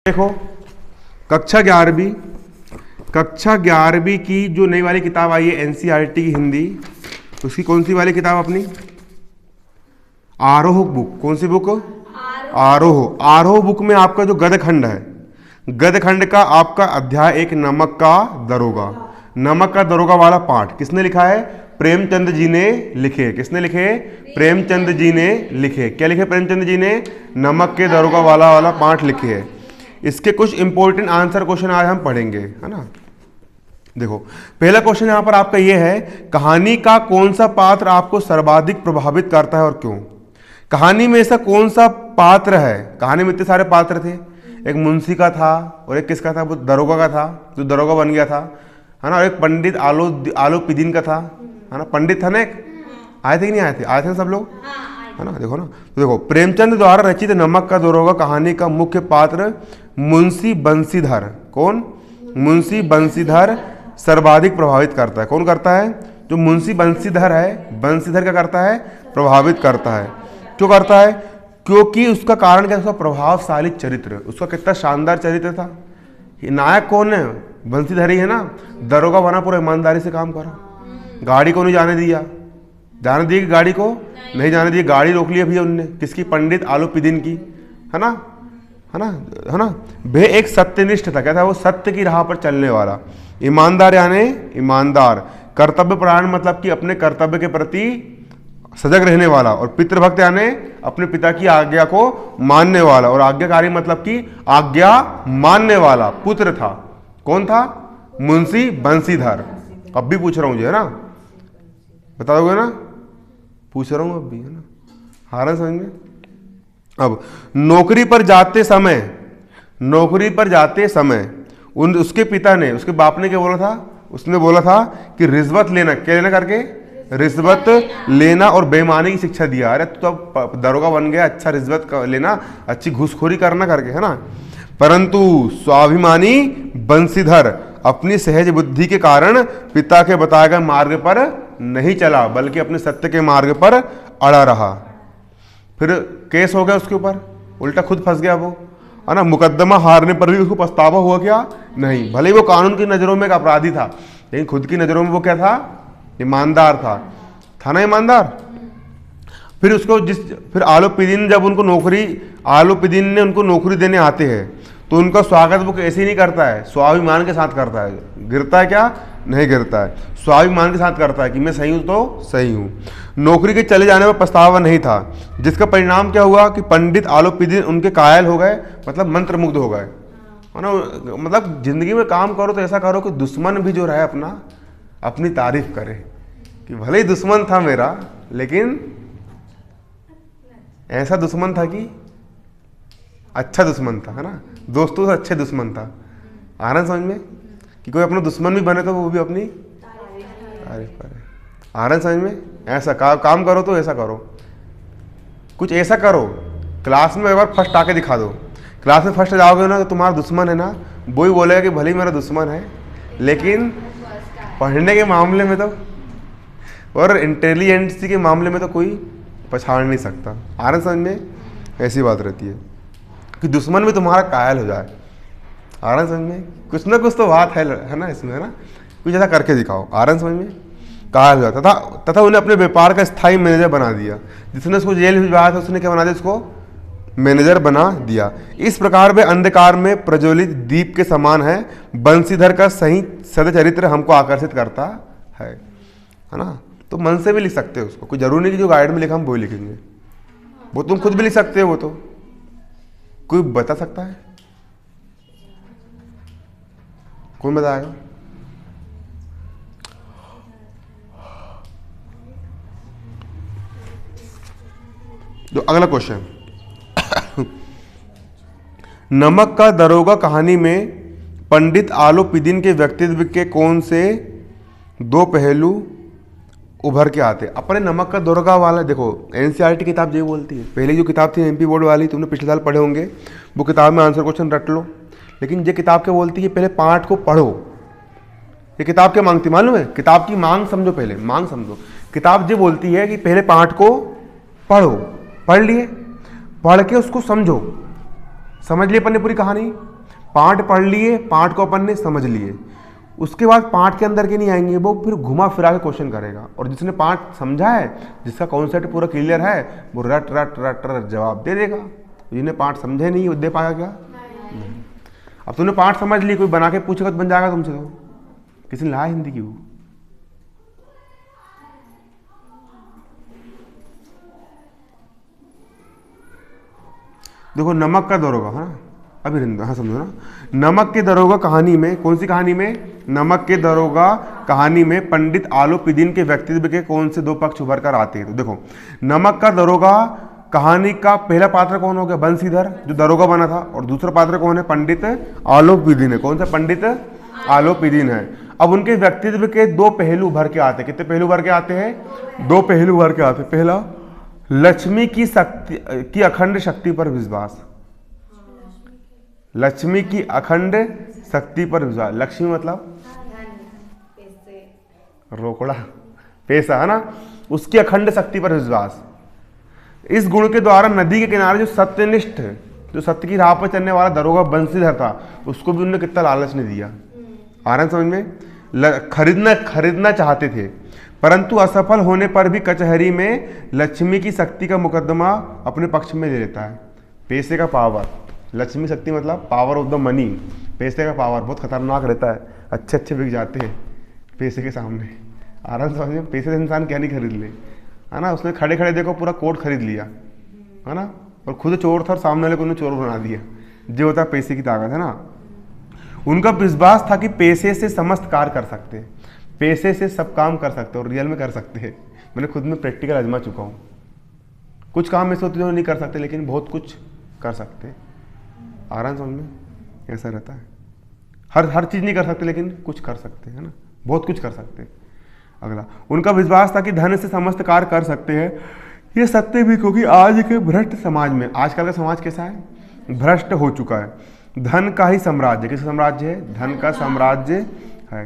देखो कक्षा 11वीं की जो नई वाली किताब आई है एनसीईआरटी की हिंदी, उसकी कौन सी वाली किताब अपनी? आरोह बुक। कौन सी बुक? आरोह बुक में आपका जो गदखंड है, गदखंड का आपका अध्याय 1 नमक का दरोगा, नमक का दरोगा वाला पाठ किसने लिखा है? प्रेमचंद जी ने लिखे। किसने लिखे? प्रेमचंद जी ने लिखे। क्या लिखे प्रेमचंद जी ने? नमक के दरोगा वाला पाठ लिखे है। इसके कुछ इंपॉर्टेंट आंसर क्वेश्चन आज हम पढ़ेंगे, है ना। देखो पहला क्वेश्चन यहां पर आपका ये है, कहानी का कौन सा पात्र आपको सर्वाधिक प्रभावित करता है और क्यों? कहानी में ऐसा कौन सा पात्र है? कहानी में इतने सारे पात्र थे, एक मुंशी का था और एक किसका था? वो दरोगा का था, जो दरोगा बन गया था, है ना। और एक पंडित आलोपीदीन का था, है ना। पंडित था ना एक, आए थे कि नहीं आए थे? आए थे सब लोग, है ना। देखो ना, तो देखो प्रेमचंद द्वारा रचित नमक का दरोगा कहानी का मुख्य पात्र मुंशी बंसीधर। कौन? मुंशी बंसीधर सर्वाधिक प्रभावित करता है। कौन करता है? जो मुंशी बंसीधर है, बंसीधर क्या करता है? प्रभावित करता है। क्यों करता है? क्योंकि उसका कारण क्या? उसका प्रभावशाली चरित्र, उसका कितना शानदार चरित्र था। ये नायक कौन है? बंसीधर ही है ना। दरोगा बना, पूरा ईमानदारी से काम करा, गाड़ी को नहीं जाने दिया। जाने दी गाड़ी को? नहीं जाने दी। गाड़ी रोक लिया भैया उनने, किसकी? पंडित आलोपीदीन की, है ना, है ना, है ना। वे एक सत्यनिष्ठ था। क्या था वो? सत्य की राह पर चलने वाला। ईमानदार यानी ईमानदार, कर्तव्य परायण मतलब कि अपने कर्तव्य के प्रति सजग रहने वाला, और पितृभक्त यानी अपने पिता की आज्ञा को मानने वाला, और आज्ञाकारी मतलब कि आज्ञा मानने वाला पुत्र था। कौन था? मुंशी बंसीधर। अब भी पूछ रहा हूं मुझे, है ना, बता दोगे ना? पूछ रहा हूं अब भी, है ना। हारा समझ में। अब नौकरी पर जाते समय उसके पिता ने, उसके बाप ने क्या बोला था? उसने बोला था कि रिश्वत लेना, क्या लेना करके? रिश्वत लेना और बेईमानी की शिक्षा दिया। अरे तू तो दरोगा बन गया, अच्छा रिश्वत लेना, अच्छी घूसखोरी करना करके, है ना। परंतु स्वाभिमानी बंसीधर अपनी सहज बुद्धि के कारण पिता के बताए गए मार्ग पर नहीं चला, बल्कि अपने सत्य के मार्ग पर अड़ा रहा। फिर केस हो गया उसके ऊपर, उल्टा खुद फंस गया वो, है ना। मुकदमा हारने पर भी उसको पछतावा हुआ क्या? नहीं। भले वो कानून की नजरों में एक अपराधी था, लेकिन खुद की नजरों में वो क्या था? ईमानदार था ना, ईमानदार। फिर उसको फिर आलोपीदीन जब उनको आलोपीदीन ने उनको नौकरी देने आते हैं, तो उनका स्वागत वो ऐसे ही नहीं करता है, स्वाभिमान के साथ करता है। गिरता है क्या? नहीं गिरता है, स्वाभिमान के साथ करता है कि मैं सही हूं तो सही हूं। नौकरी के चले जाने पर पछतावा नहीं था, जिसका परिणाम क्या हुआ कि पंडित आलोपीदीन उनके कायल हो गए, मतलब मंत्रमुग्ध हो गए, है ना। मतलब जिंदगी में काम करो तो ऐसा करो कि दुश्मन भी जो रहे अपना अपनी तारीफ करे, कि भले ही दुश्मन था मेरा, लेकिन ऐसा दुश्मन था कि अच्छा दुश्मन था, है ना। दोस्तों से अच्छे दुश्मन था। आ रहा है समझ में? कि कोई अपना दुश्मन भी बने तो वो भी अपनी तारीफ करे। आ रहा है समझ में? ऐसा काम करो तो ऐसा करो, कुछ ऐसा करो, क्लास में एक बार फर्स्ट आके दिखा दो। क्लास में फर्स्ट जाओगे ना तो तुम्हारा दुश्मन है ना, वो ही बोलेगा कि भले ही मेरा दुश्मन है, लेकिन पढ़ने के मामले में तो और इंटेलिजेंसी के मामले में तो कोई पछाड़ नहीं सकता। आ रहा समझ में? ऐसी बात रहती है कि दुश्मन भी तुम्हारा कायल हो जाए। आ रहा समझ में? कुछ ना कुछ तो बात है ना इसमें, है ना। कुछ ऐसा करके दिखाओ। आ रहा समझ में? कायल हो जाता तथा उन्हें अपने व्यापार का स्थायी मैनेजर बना दिया। जिसने उसको जेल भिजवाया था उसने क्या बना दिया? उसको मैनेजर बना दिया। इस प्रकार वे अंधकार में प्रज्वलित दीप के समान है। बंसीधर का सही सदचरित्र हमको आकर्षित करता है ना। तो मन से भी लिख सकते हो उसको, कोई जरूरी नहीं कि जो गाइड में लिखा हम वो लिखेंगे, वो तुम खुद भी लिख सकते हो। वो तो कोई बता सकता है? कौन बताएगा? जो अगला क्वेश्चन नमक का दरोगा कहानी में पंडित आलोपीदीन के व्यक्तित्व के कौन से दो पहलू उभर के आते? अपने नमक का दरोगा वाला देखो, एनसीईआरटी किताब ये बोलती है, पहले जो किताब थी एमपी बोर्ड वाली, तुमने पिछले साल पढ़े होंगे, वो किताब में आंसर क्वेश्चन रट लो। लेकिन ये किताब क्या बोलती है? पहले पाठ को पढ़ो। ये किताब क्या मांगती मालूम है? किताब की मांग समझो, पहले मांग समझो। किताब ये बोलती है कि पहले पाठ को पढ़ो, पढ़ लिए, पढ़ के उसको समझो, समझ लिए अपन ने पूरी कहानी, पाठ पढ़ लिए, पाठ को अपन ने समझ लिए, उसके बाद पाठ के अंदर के नहीं आएंगे, वो फिर घुमा फिरा के क्वेश्चन करेगा। और जिसने पाठ समझा है, जिसका कॉन्सेप्ट पूरा क्लियर है, वो रट रट रट रट जवाब दे देगा। जिन्हें पाठ समझे नहीं, वो दे पाएगा क्या? नहीं। अब तुमने पाठ समझ ली, कोई बना के पूछेगा तो बन जाएगा तुमसे, तो किसी ने लाया हिंदी की? वो देखो नमक का दरोगा, हाँ अभी हाँ समझो ना, नमक के दरोगा कहानी में, कौन सी कहानी में? नमक के दरोगा कहानी में पंडित आलोपीदीन के व्यक्तित्व के कौन से दो पक्ष उभर कर आते हैं? तो देखो नमक का दरोगा कहानी का पहला पात्र कौन हो गया? बंसीधर, जो दरोगा बना था। और दूसरा पात्र कौन है? पंडित आलोपीदीन है। कौन सा? पंडित आलोपीदीन है। अब उनके व्यक्तित्व के दो पहलू उभर के आते हैं। कितने पहलू उभर के आते हैं? दो पहलू उभर के आते हैं। पहला, लक्ष्मी की शक्ति की अखंड शक्ति पर विश्वास। लक्ष्मी की अखंड शक्ति पर विश्वास। लक्ष्मी मतलब रोकड़ा, पैसा, है ना? उसकी अखंड शक्ति पर विश्वास। इस गुण के द्वारा नदी के किनारे जो सत्यनिष्ठ, जो सत्य की राह पर चलने वाला दरोगा बंसीधर था, उसको भी उन्होंने कितना लालच नहीं दिया। आ रहा है समझ में? खरीदना चाहते थे, परंतु असफल होने पर भी कचहरी में लक्ष्मी की शक्ति का मुकदमा अपने पक्ष में ले लेता है। पैसे का पावर, लक्ष्मी शक्ति मतलब पावर ऑफ द मनी, पैसे का पावर बहुत खतरनाक रहता है। अच्छे अच्छे बिक जाते हैं पैसे के सामने। आराम से समझ में, पैसे से इंसान क्या नहीं खरीद ले, है ना? उसने खड़े खड़े देखो पूरा कोट खरीद लिया, है ना? और खुद चोर था और सामने वाले को उन्होंने चोर बना दिया। जो होता है पैसे की ताकत, है ना? उनका विश्वास था कि पैसे से समस्त कार्य कर सकते हैं, पैसे से सब काम कर सकते हैं, और रियल में कर सकते हैं। मैंने खुद में प्रैक्टिकल आजमा चुका हूँ। कुछ काम ऐसे होते हैं जो नहीं कर सकते, लेकिन बहुत कुछ कर सकते हैं। आराम समझ में ऐसा रहता है। हर चीज़ नहीं कर सकते, लेकिन कुछ कर सकते हैं, है ना? बहुत कुछ कर सकते हैं। अगला, उनका विश्वास था कि धन से समस्त कार्य कर सकते हैं। ये सत्य भी, क्योंकि आज के भ्रष्ट समाज में, आजकल का समाज कैसा है? भ्रष्ट हो चुका है। धन का ही साम्राज्य। किसका साम्राज्य है? धन का साम्राज्य है।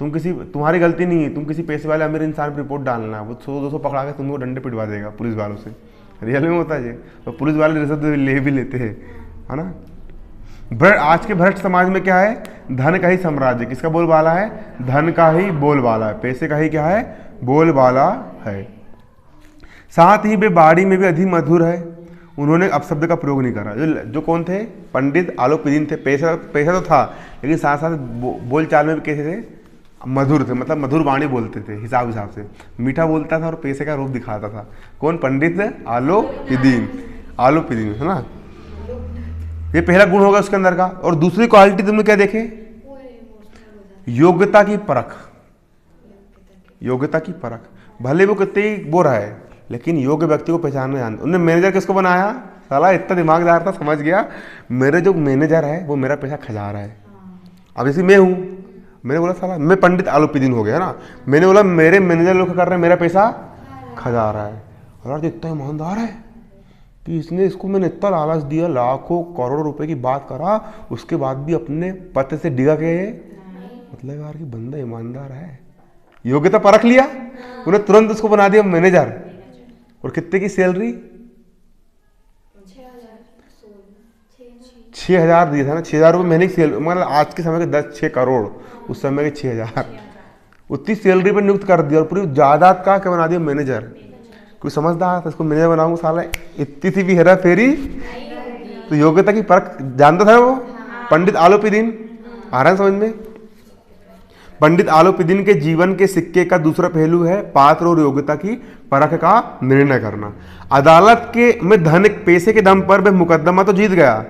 तुम्हारी गलती नहीं है, तुम किसी पैसे वाले अमीर इंसान पर रिपोर्ट डालना है, वो 100-200 पकड़ा के तुमको डंडे पिटवा देगा पुलिस वालों से। रियल में होता है ये, तो पुलिस वाले रिश्वत ले भी लेते हैं, है ना? आज के भ्रष्ट समाज में क्या है? धन का ही साम्राज्य। किसका बोलबाला है? धन का ही बोलबाला है। पैसे का ही क्या है? बोलबाला है। साथ ही वे बाड़ी में भी अधिक मधुर है। उन्होंने अपशब्द का प्रयोग नहीं करा। जो कौन थे? पंडित आलोपीदीन थे। पैसा तो था, लेकिन साथ साथ बोलचाल में भी कैसे थे? मधुर थे, मतलब मधुर वाणी बोलते थे, हिसाब से मीठा बोलता था और पैसे का रूप दिखाता था। कौन? पंडित आलोपीदीन, है ना? ये पहला गुण होगा उसके अंदर का। और दूसरी क्वालिटी तुमने क्या देखे? योग्यता की परख। योग्यता की परख, भले वो कितने ही वो रहा है, लेकिन योग्य व्यक्ति को पहचानना जानते। उन्होंने मैनेजर किसको बनाया? साला इतना दिमागदार था, समझ गया मेरे जो मैनेजर है वो मेरा पैसा खजा रहा है। अब जैसे मैं हूँ, मैंने बोला साला मैं पंडित आलोपीदीन हो गया ना, मैंने बोला मेरे मैनेजर लोग कर रहे हैं, मेरा पैसा खजा रहा है। और इतना ईमानदार है कि इसने इसको मैंने इतना लालच दिया, लाखों करोड़ों रुपए की बात करा, उसके बाद भी अपने पते से डिगा के, मतलब यार कि बंदा ईमानदार है। योग्यता परख लिया, उन्हें तुरंत उसको बना दिया मैनेजर। और कितने की सैलरी? 6,000 दिया था ना, 6,000 रुपये महीने की सैलरी, मतलब आज के समय के 6 करोड़, उस समय के 6,000, उतनी सैलरी पर नियुक्त कर दिया और पूरी जायदाद का क्या बना दिया? मैनेजर। कोई समझदार था इसको मैनेजर बनाऊंगा, साला इतनी सी भी हेरा फेरी। तो योग्यता की परख जानता था वो पंडित आलोपीदीन। आ रहा है समझ में? पंडित आलोपीदीन के जीवन के सिक्के का दूसरा पहलू है पात्र और योग्यता की परख का निर्णय करना। अदालत के में धन पैसे के दम पर वह मुकदमा तो जीत गया,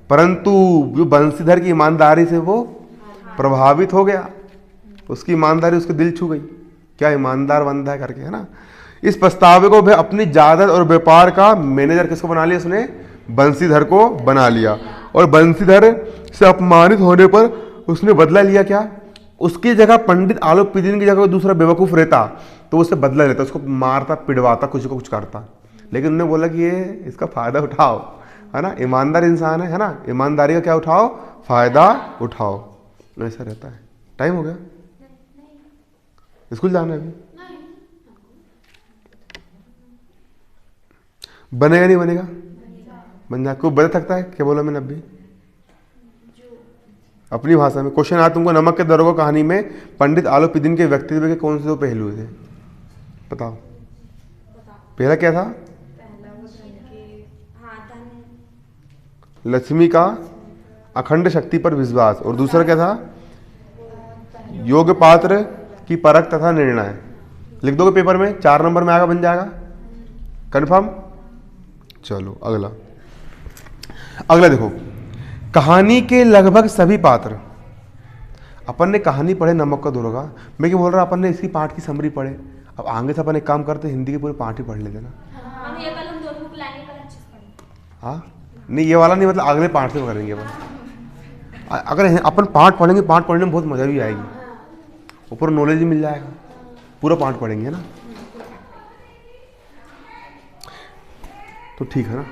परंतु जो बंसीधर की ईमानदारी से वो प्रभावित हो गया। उसकी ईमानदारी उसके दिल छू गई, क्या ईमानदार बंदा है करके, है ना? इस पछतावे को वह अपनी जायदाद और व्यापार का मैनेजर किसको बना लिया? उसने बंसीधर को बना लिया। और बंसीधर से अपमानित होने पर उसने बदला लिया। क्या? उसकी जगह पंडित आलोपीदीन की जगह दूसरा बेवकूफ़ रहता तो उससे बदला लेता, उसको मारता पिटवाता, कुछ को कुछ करता। लेकिन उन्होंने बोला कि ये इसका फ़ायदा उठाओ, है ना? ईमानदार इंसान है ना? ईमानदारी का क्या उठाओ? फ़ायदा उठाओ। ऐसा रहता है। टाइम हो गया, स्कूल जाना है अभी। बनेगा नहीं बनेगा? बन जा। कोई बता सकता है क्या? बोला मैंने अभी अपनी भाषा में। क्वेश्चन आया तुमको, नमक के दरोगा कहानी में पंडित आलोपीदिन के व्यक्तित्व के कौन से दो पहलू थे? बताओ। पहला क्या था? लक्ष्मी का अखंड शक्ति पर विश्वास, और दूसरा क्या था? योग्य पात्र की परख तथा निर्णय। लिख दोगे पेपर में, 4 नंबर में आएगा, बन जाएगा कंफर्म। चलो अगला, अगला देखो, कहानी के लगभग सभी पात्र। अपन ने कहानी पढ़े नमक का दरोगा, मैं क्या बोल रहा, अपन ने इसकी पाठ की समरी पढ़े। अब आगे से अपन एक काम करते, हिंदी के पूरे पाठ ही पढ़ लेते ना। हाँ नहीं, ये वाला नहीं, मतलब अगले पाठ से करेंगे अपन। अगर अपन पाठ पढ़ेंगे, पाठ पढ़ने में बहुत मजा भी आएगी, ऊपर नॉलेज भी मिल जाएगा। पूरा पाठ पढ़ेंगे ना, तो ठीक है ना।